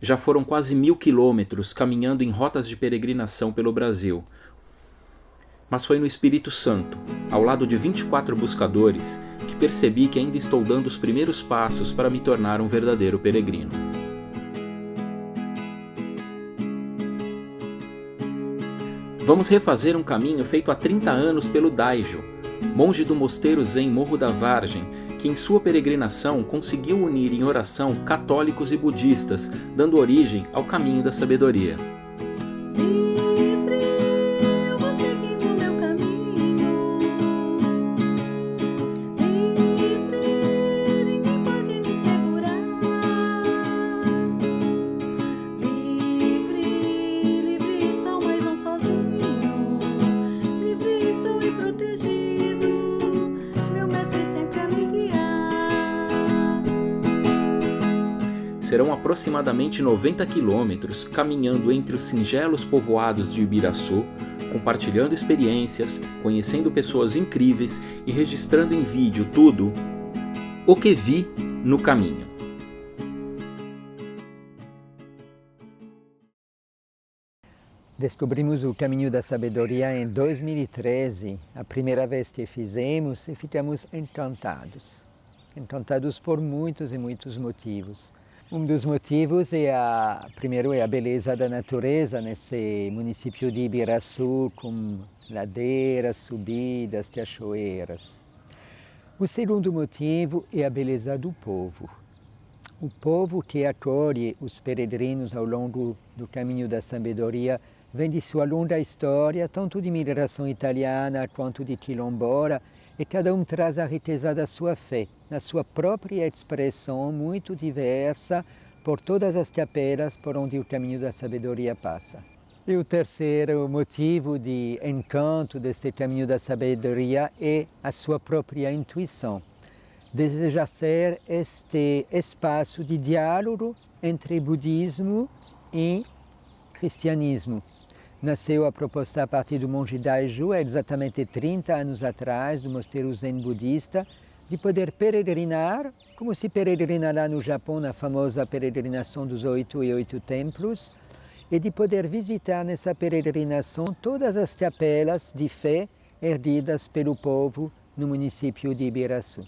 Já foram quase 1000 quilômetros caminhando em rotas de peregrinação pelo Brasil. Mas foi no Espírito Santo, ao lado de 24 buscadores, que percebi que ainda estou dando os primeiros passos para me tornar um verdadeiro peregrino. Vamos refazer um caminho feito há 30 anos pelo Daijo, monge do mosteiro Zen Morro da Vargem, que em sua peregrinação conseguiu unir em oração católicos e budistas, dando origem ao caminho da sabedoria. Livre, eu vou seguindo meu caminho. Livre, ninguém pode me segurar. Livre, livre estou, mas não sozinho. Livre estou e protegido. Meu mestre sempre a me guiar. Serão aproximadamente 90 quilômetros caminhando entre os singelos povoados de Ibiraçu, compartilhando experiências, conhecendo pessoas incríveis e registrando em vídeo tudo o que vi no caminho. Descobrimos o caminho da sabedoria em 2013, a primeira vez que fizemos, e ficamos encantados. Encantados por muitos e muitos motivos. Um dos motivos primeiro é a beleza da natureza nesse município de Ibiraçu, com ladeiras, subidas, cachoeiras. O segundo motivo é a beleza do povo. O povo que acolhe os peregrinos ao longo do caminho da sabedoria vem de sua longa história, tanto de migração italiana quanto de quilombola, e cada um traz a riqueza da sua fé, na sua própria expressão muito diversa por todas as capelas por onde o caminho da sabedoria passa. E o terceiro motivo de encanto deste caminho da sabedoria é a sua própria intuição. Deseja ser este espaço de diálogo entre budismo e cristianismo. Nasceu a proposta a partir do monge Daijo, há exatamente 30 anos atrás, do mosteiro Zen budista, de poder peregrinar, como se peregrina lá no Japão, na famosa peregrinação dos 8 templos, e de poder visitar nessa peregrinação todas as capelas de fé erguidas pelo povo no município de Ibiraçu.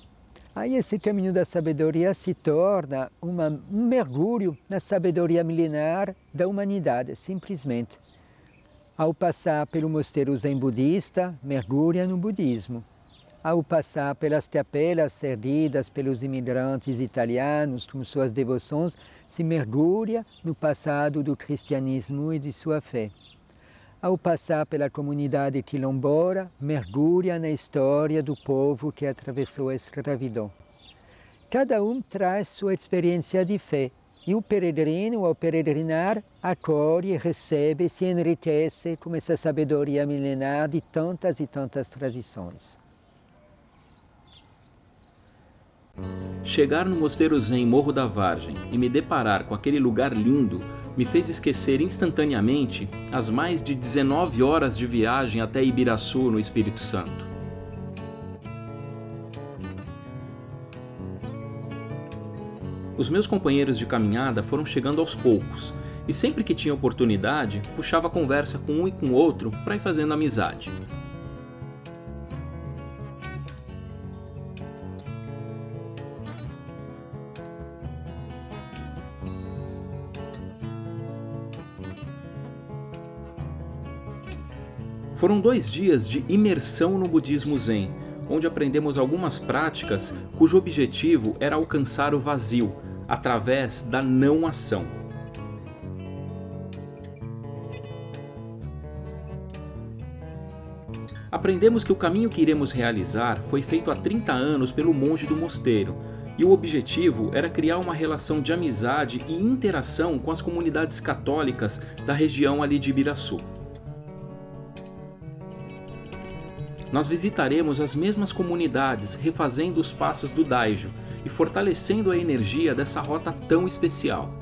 Aí esse caminho da sabedoria se torna um mergulho na sabedoria milenar da humanidade, simplesmente. Ao passar pelo mosteiro Zen budista, mergulha no budismo. Ao passar pelas capelas erguidas pelos imigrantes italianos com suas devoções, se mergulha no passado do cristianismo e de sua fé. Ao passar pela comunidade quilombola, mergulha na história do povo que atravessou a escravidão. Cada um traz sua experiência de fé, e o peregrino, ao peregrinar, acolhe, recebe, se enriquece com essa sabedoria milenar de tantas e tantas tradições. Chegar no mosteiro Zen Morro da Vargem e me deparar com aquele lugar lindo me fez esquecer instantaneamente as mais de 19 horas de viagem até Ibiraçu, no Espírito Santo. Os meus companheiros de caminhada foram chegando aos poucos, e sempre que tinha oportunidade, puxava conversa com um e com o outro para ir fazendo amizade. Foram 2 dias de imersão no budismo Zen, onde aprendemos algumas práticas cujo objetivo era alcançar o vazio, através da não ação. Aprendemos que o caminho que iremos realizar foi feito há 30 anos pelo monge do mosteiro, e o objetivo era criar uma relação de amizade e interação com as comunidades católicas da região ali de Ibiraçu. Nós visitaremos as mesmas comunidades, refazendo os passos do Daijo e fortalecendo a energia dessa rota tão especial.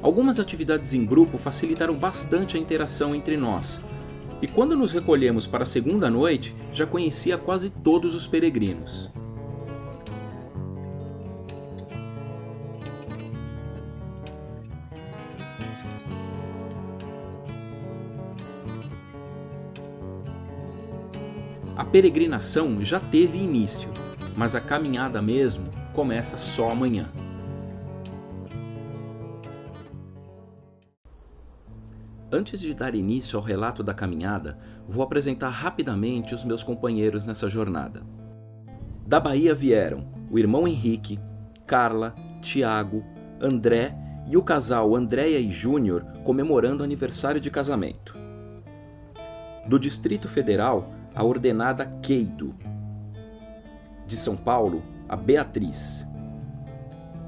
Algumas atividades em grupo facilitaram bastante a interação entre nós, e quando nos recolhemos para a segunda noite, já conhecia quase todos os peregrinos. A peregrinação já teve início, mas a caminhada mesmo começa só amanhã. Antes de dar início ao relato da caminhada, vou apresentar rapidamente os meus companheiros nessa jornada. Da Bahia vieram o irmão Henrique, Carla, Tiago, André e o casal Andréia e Júnior comemorando aniversário de casamento. Do Distrito Federal, a ordenada Keido. De São Paulo, a Beatriz.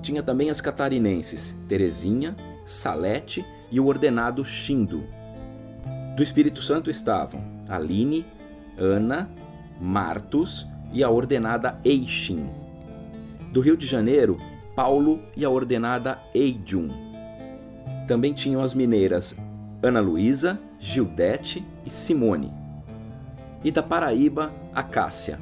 Tinha também as catarinenses Terezinha, Salete e o ordenado Shindo. Do Espírito Santo estavam Aline, Ana, Martos e a ordenada Eixin. Do Rio de Janeiro, Paulo e a ordenada Eijun. Também tinham as mineiras Ana Luísa, Gildete e Simone. E da Paraíba, a Cássia.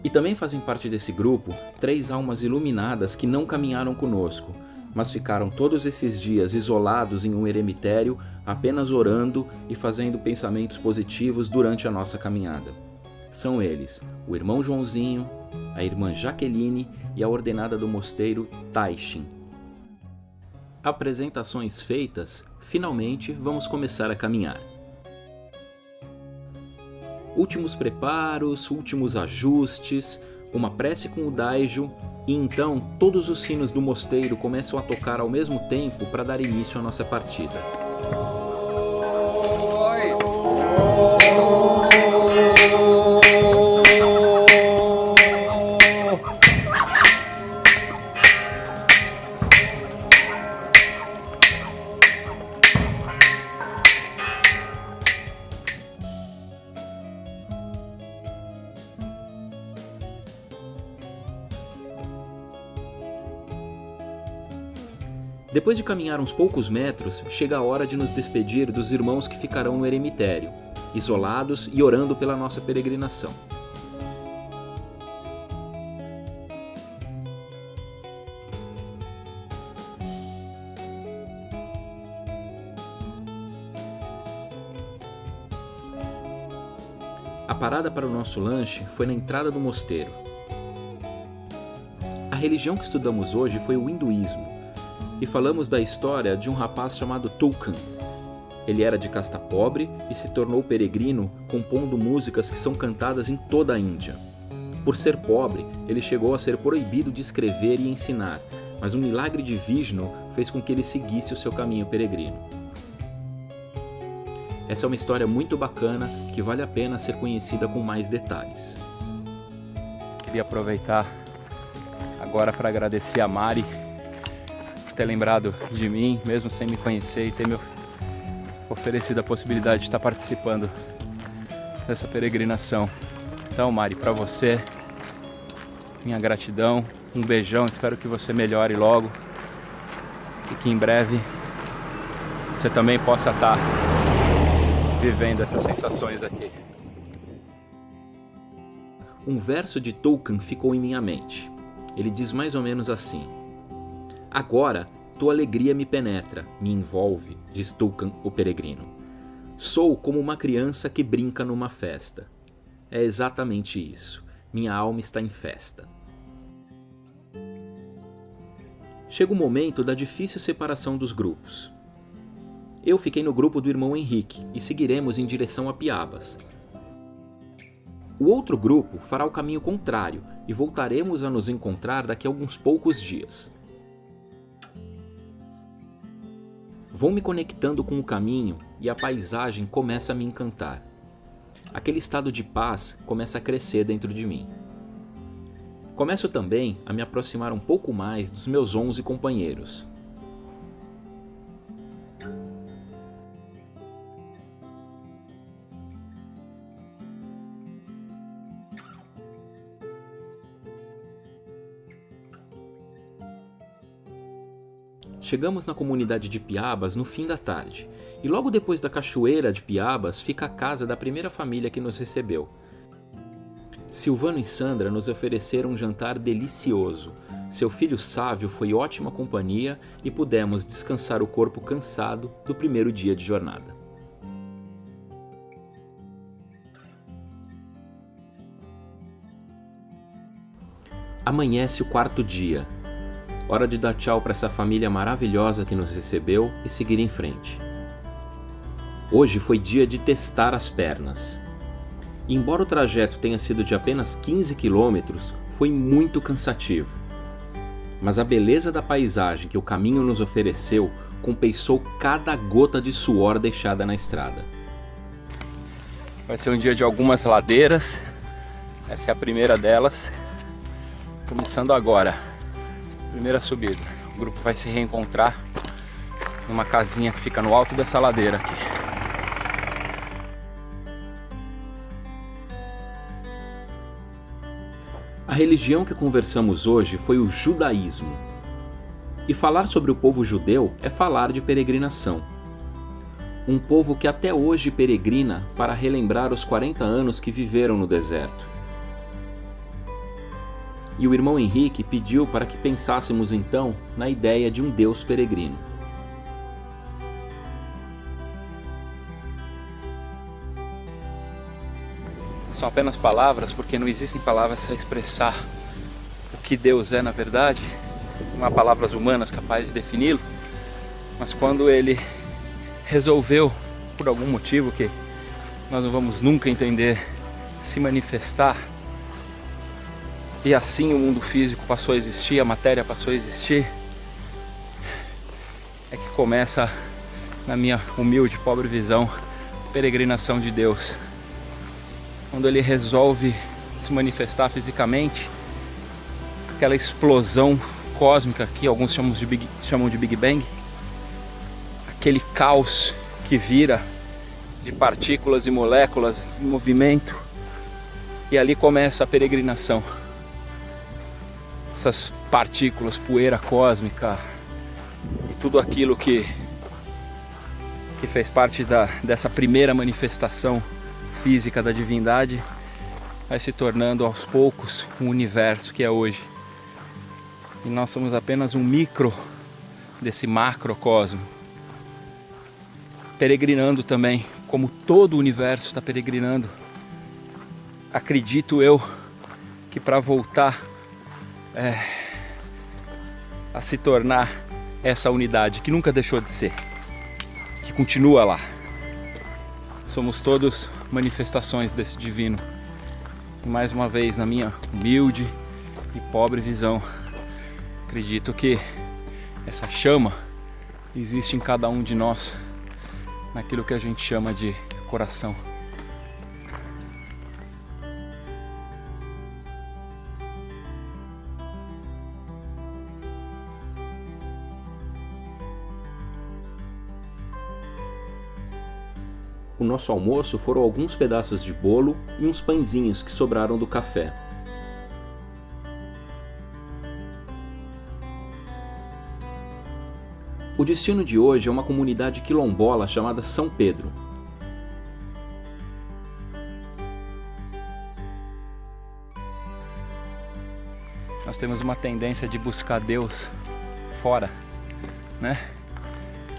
E também fazem parte desse grupo 3 almas iluminadas que não caminharam conosco, mas ficaram todos esses dias isolados em um eremitério, apenas orando e fazendo pensamentos positivos durante a nossa caminhada. São eles, o irmão Joãozinho, a irmã Jaqueline e a ordenada do mosteiro Taishin. Apresentações feitas, finalmente vamos começar a caminhar. Últimos preparos, últimos ajustes, uma prece com o Daijo, e então todos os sinos do mosteiro começam a tocar ao mesmo tempo para dar início à nossa partida. Depois de caminhar uns poucos metros, chega a hora de nos despedir dos irmãos que ficarão no eremitério, isolados e orando pela nossa peregrinação. A parada para o nosso lanche foi na entrada do mosteiro. A religião que estudamos hoje foi o hinduísmo, e falamos da história de um rapaz chamado Tulkan. Ele era de casta pobre e se tornou peregrino compondo músicas que são cantadas em toda a Índia. Por ser pobre, ele chegou a ser proibido de escrever e ensinar, mas um milagre de Vishnu fez com que ele seguisse o seu caminho peregrino. Essa é uma história muito bacana que vale a pena ser conhecida com mais detalhes. Queria aproveitar agora para agradecer a Mari ter lembrado de mim, mesmo sem me conhecer, e ter me oferecido a possibilidade de estar participando dessa peregrinação. Então, Mari, para você, minha gratidão, um beijão, espero que você melhore logo e que em breve você também possa estar vivendo essas sensações aqui. Um verso de Tolkien ficou em minha mente. Ele diz mais ou menos assim: agora, tua alegria me penetra, me envolve, diz Tulkan, o peregrino. Sou como uma criança que brinca numa festa. É exatamente isso. Minha alma está em festa. Chega o momento da difícil separação dos grupos. Eu fiquei no grupo do irmão Henrique e seguiremos em direção a Piabas. O outro grupo fará o caminho contrário e voltaremos a nos encontrar daqui a alguns poucos dias. Vou me conectando com o caminho e a paisagem começa a me encantar. Aquele estado de paz começa a crescer dentro de mim. Começo também a me aproximar um pouco mais dos meus 11 companheiros. Chegamos na comunidade de Piabas no fim da tarde, e logo depois da cachoeira de Piabas fica a casa da primeira família que nos recebeu. Silvano e Sandra nos ofereceram um jantar delicioso. Seu filho Sávio foi ótima companhia e pudemos descansar o corpo cansado do primeiro dia de jornada. Amanhece o quarto dia. Hora de dar tchau para essa família maravilhosa que nos recebeu e seguir em frente. Hoje foi dia de testar as pernas. E embora o trajeto tenha sido de apenas 15 quilômetros, foi muito cansativo. Mas a beleza da paisagem que o caminho nos ofereceu compensou cada gota de suor deixada na estrada. Vai ser um dia de algumas ladeiras. Essa é a primeira delas. Começando agora. Primeira subida. O grupo vai se reencontrar numa casinha que fica no alto dessa ladeira aqui. A religião que conversamos hoje foi o judaísmo. E falar sobre o povo judeu é falar de peregrinação. Um povo que até hoje peregrina para relembrar os 40 anos que viveram no deserto. E o irmão Henrique pediu para que pensássemos então na ideia de um Deus peregrino. São apenas palavras, porque não existem palavras para expressar o que Deus é na verdade. Não há palavras humanas capazes de defini-lo. Mas quando ele resolveu, por algum motivo que nós não vamos nunca entender, se manifestar, e assim o mundo físico passou a existir, a matéria passou a existir, é que começa, na minha humilde, pobre visão, a peregrinação de Deus. Quando ele resolve se manifestar fisicamente, aquela explosão cósmica que alguns chamam de Big Bang, aquele caos que vira de partículas e moléculas em movimento, e ali começa a peregrinação. Essas partículas, poeira cósmica e tudo aquilo que fez parte dessa primeira manifestação física da divindade vai se tornando aos poucos um universo que é hoje. E nós somos apenas um micro desse macrocosmo, peregrinando também, como todo o universo está peregrinando. Acredito eu que para voltar a se tornar essa unidade que nunca deixou de ser, que continua lá. Somos todos manifestações desse divino. E mais uma vez, na minha humilde e pobre visão, acredito que essa chama existe em cada um de nós, naquilo que a gente chama de coração. O nosso almoço foram alguns pedaços de bolo e uns pãezinhos que sobraram do café. O destino de hoje é uma comunidade quilombola chamada São Pedro. Nós temos uma tendência de buscar Deus fora, né?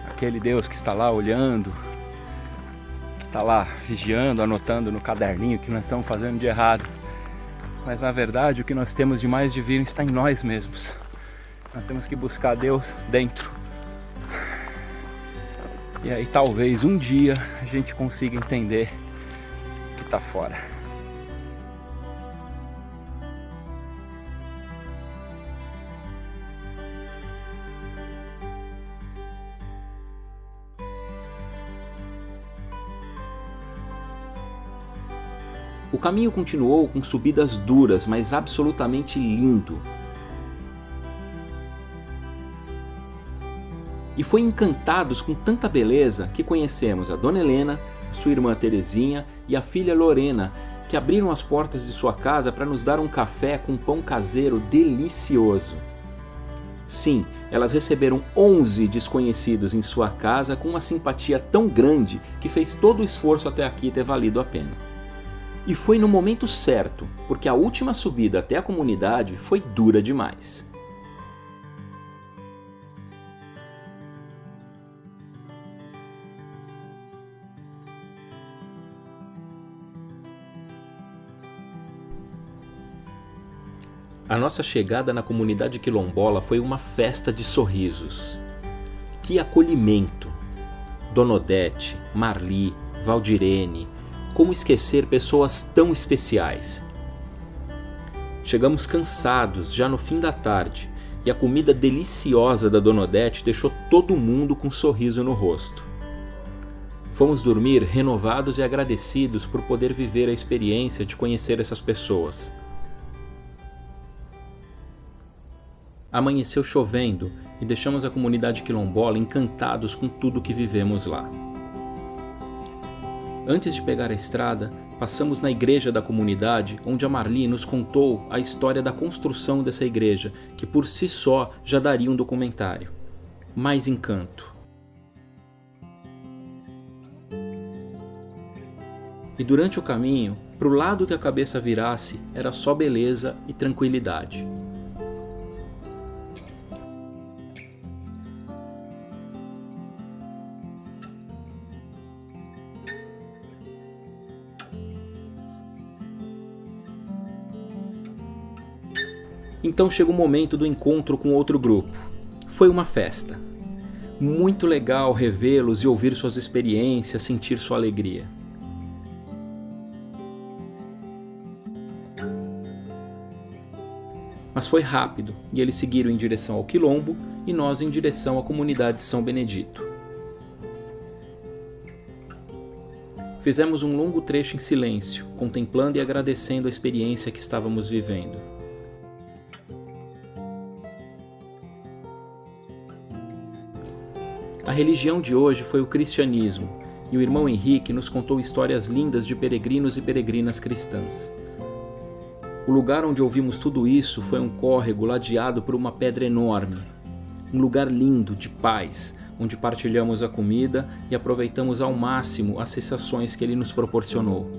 Aquele Deus que está lá olhando, está lá vigiando, anotando no caderninho o que nós estamos fazendo de errado. Mas na verdade o que nós temos de mais divino está em nós mesmos. Nós temos que buscar Deus dentro. E aí talvez um dia a gente consiga entender o que está fora. O caminho continuou com subidas duras, mas absolutamente lindo. E foi encantados com tanta beleza que conhecemos a Dona Helena, a sua irmã Terezinha e a filha Lorena, que abriram as portas de sua casa para nos dar um café com pão caseiro delicioso. Sim, elas receberam 11 desconhecidos em sua casa com uma simpatia tão grande que fez todo o esforço até aqui ter valido a pena. E foi no momento certo, porque a última subida até a comunidade foi dura demais. A nossa chegada na comunidade quilombola foi uma festa de sorrisos. Que acolhimento! Dona Odete, Marli, Valdirene, como esquecer pessoas tão especiais? Chegamos cansados já no fim da tarde e a comida deliciosa da Dona Odete deixou todo mundo com um sorriso no rosto. Fomos dormir renovados e agradecidos por poder viver a experiência de conhecer essas pessoas. Amanheceu chovendo e deixamos a comunidade quilombola encantados com tudo que vivemos lá. Antes de pegar a estrada, passamos na igreja da comunidade, onde a Marli nos contou a história da construção dessa igreja, que por si só já daria um documentário. Mais encanto. E durante o caminho, para o lado que a cabeça virasse, era só beleza e tranquilidade. Então chega o momento do encontro com outro grupo. Foi uma festa. Muito legal revê-los e ouvir suas experiências, sentir sua alegria. Mas foi rápido e eles seguiram em direção ao Quilombo e nós em direção à comunidade de São Benedito. Fizemos um longo trecho em silêncio, contemplando e agradecendo a experiência que estávamos vivendo. A religião de hoje foi o cristianismo, e o irmão Henrique nos contou histórias lindas de peregrinos e peregrinas cristãs. O lugar onde ouvimos tudo isso foi um córrego ladeado por uma pedra enorme. Um lugar lindo, de paz, onde partilhamos a comida e aproveitamos ao máximo as sensações que ele nos proporcionou.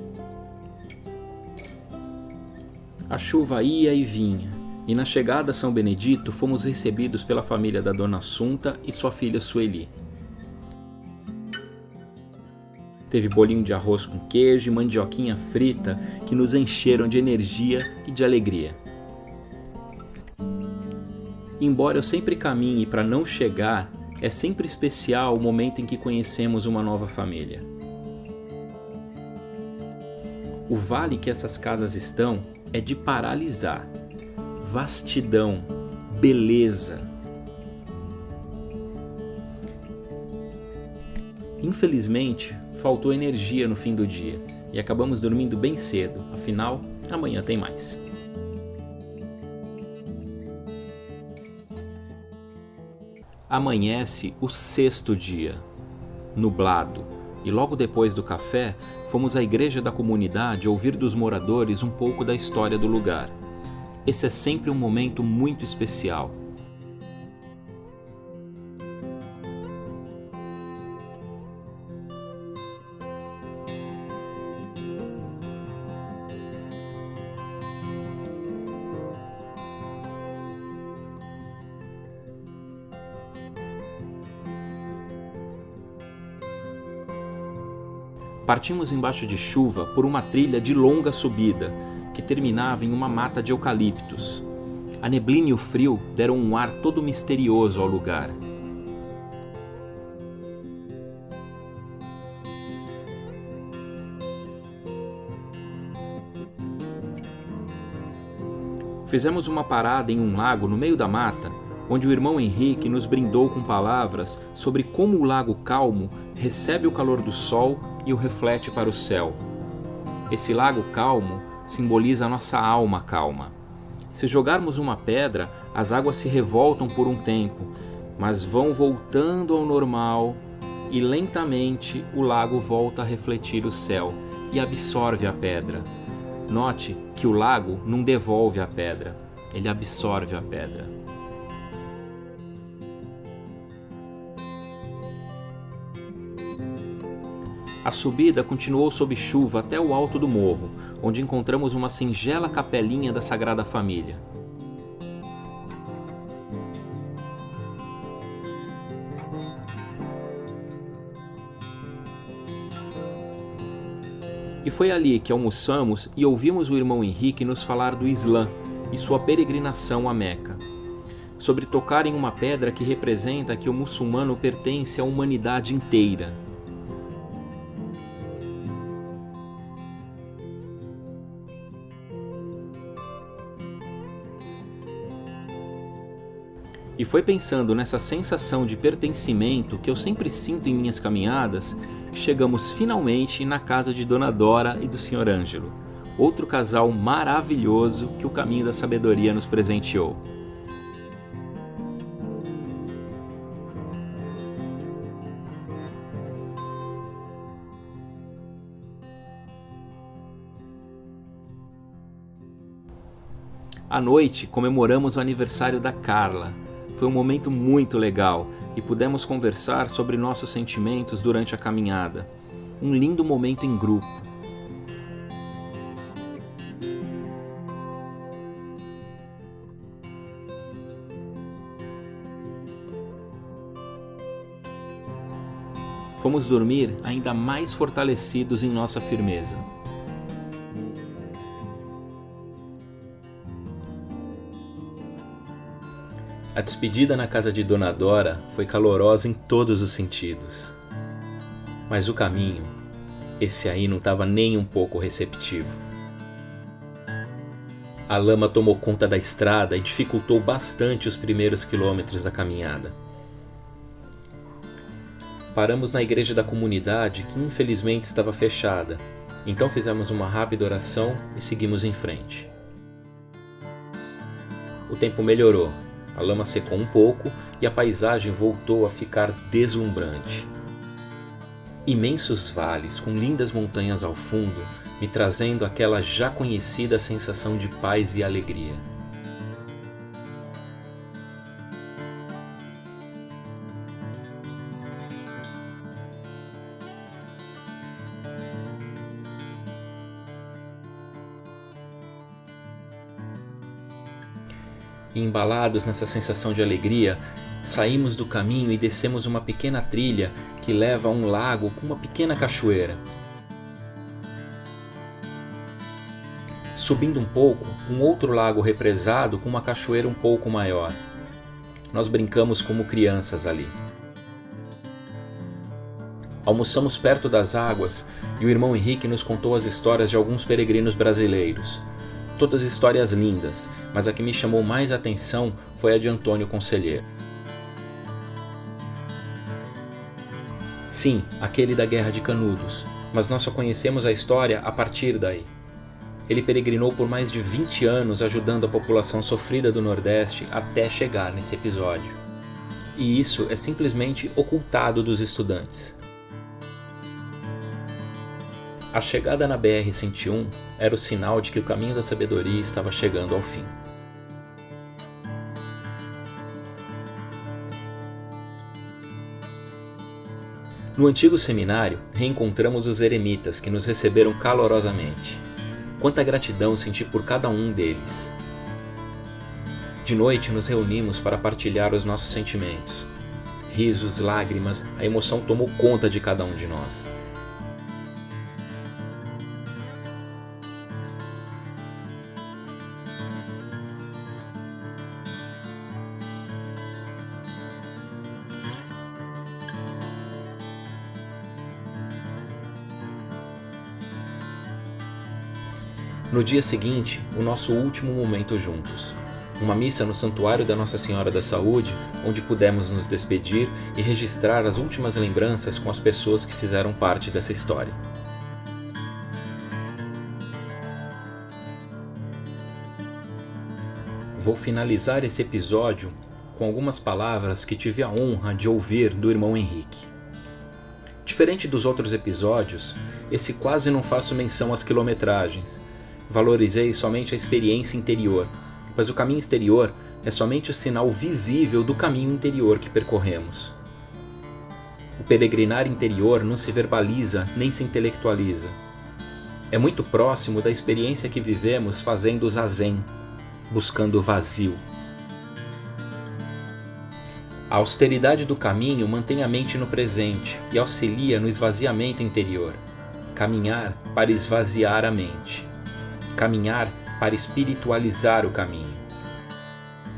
A chuva ia e vinha, e na chegada a São Benedito fomos recebidos pela família da Dona Assunta e sua filha Sueli. Teve bolinho de arroz com queijo e mandioquinha frita que nos encheram de energia e de alegria. Embora eu sempre caminhe para não chegar, é sempre especial o momento em que conhecemos uma nova família. O vale que essas casas estão é de paralisar. Vastidão, beleza. Infelizmente, faltou energia no fim do dia e acabamos dormindo bem cedo, afinal, amanhã tem mais. Amanhece o 6º dia, nublado, e logo depois do café, fomos à igreja da comunidade ouvir dos moradores um pouco da história do lugar. Esse é sempre um momento muito especial. Partimos embaixo de chuva por uma trilha de longa subida, que terminava em uma mata de eucaliptos. A neblina e o frio deram um ar todo misterioso ao lugar. Fizemos uma parada em um lago no meio da mata, onde o irmão Henrique nos brindou com palavras sobre como o lago calmo recebe o calor do sol e o reflete para o céu. Esse lago calmo simboliza a nossa alma calma. Se jogarmos uma pedra, as águas se revoltam por um tempo, mas vão voltando ao normal e lentamente o lago volta a refletir o céu e absorve a pedra. Note que o lago não devolve a pedra, ele absorve a pedra. A subida continuou sob chuva até o alto do morro, onde encontramos uma singela capelinha da Sagrada Família. E foi ali que almoçamos e ouvimos o irmão Henrique nos falar do Islã e sua peregrinação a Meca, sobre tocar em uma pedra que representa que o muçulmano pertence à humanidade inteira. E foi pensando nessa sensação de pertencimento que eu sempre sinto em minhas caminhadas que chegamos finalmente na casa de Dona Dora e do Sr. Ângelo, outro casal maravilhoso que o Caminho da Sabedoria nos presenteou. À noite, comemoramos o aniversário da Carla. Foi um momento muito legal e pudemos conversar sobre nossos sentimentos durante a caminhada. Um lindo momento em grupo. Fomos dormir ainda mais fortalecidos em nossa firmeza. A despedida na casa de Dona Dora foi calorosa em todos os sentidos. Mas o caminho, esse aí não estava nem um pouco receptivo. A lama tomou conta da estrada e dificultou bastante os primeiros quilômetros da caminhada. Paramos na igreja da comunidade, que infelizmente estava fechada, então fizemos uma rápida oração e seguimos em frente. O tempo melhorou. A lama secou um pouco e a paisagem voltou a ficar deslumbrante. Imensos vales com lindas montanhas ao fundo, me trazendo aquela já conhecida sensação de paz e alegria. E embalados nessa sensação de alegria, saímos do caminho e descemos uma pequena trilha que leva a um lago com uma pequena cachoeira. Subindo um pouco, um outro lago represado com uma cachoeira um pouco maior. Nós brincamos como crianças ali. Almoçamos perto das águas e o irmão Henrique nos contou as histórias de alguns peregrinos brasileiros. Todas histórias lindas, mas a que me chamou mais atenção foi a de Antônio Conselheiro. Sim, aquele da Guerra de Canudos, mas nós só conhecemos a história a partir daí. Ele peregrinou por mais de 20 anos ajudando a população sofrida do Nordeste até chegar nesse episódio. E isso é simplesmente ocultado dos estudantes. A chegada na BR-101 era o sinal de que o Caminho da Sabedoria estava chegando ao fim. No antigo seminário, reencontramos os eremitas que nos receberam calorosamente. Quanta gratidão senti por cada um deles. De noite nos reunimos para partilhar os nossos sentimentos. Risos, lágrimas, a emoção tomou conta de cada um de nós. No dia seguinte, o nosso último momento juntos. Uma missa no Santuário da Nossa Senhora da Saúde, onde pudemos nos despedir e registrar as últimas lembranças com as pessoas que fizeram parte dessa história. Vou finalizar esse episódio com algumas palavras que tive a honra de ouvir do irmão Henrique. Diferente dos outros episódios, esse quase não faço menção às quilometragens. Valorizei somente a experiência interior, pois o caminho exterior é somente o sinal visível do caminho interior que percorremos. O peregrinar interior não se verbaliza nem se intelectualiza. É muito próximo da experiência que vivemos fazendo o zazen, buscando o vazio. A austeridade do caminho mantém a mente no presente e auxilia no esvaziamento interior. Caminhar para esvaziar a mente. Caminhar para espiritualizar o caminho.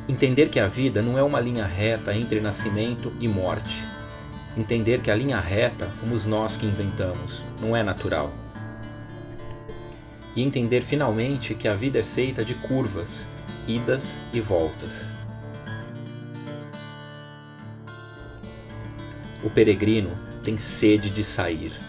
Entender que a vida não é uma linha reta entre nascimento e morte. Entender que a linha reta fomos nós que inventamos, não é natural. E entender finalmente que a vida é feita de curvas, idas e voltas. O peregrino tem sede de sair.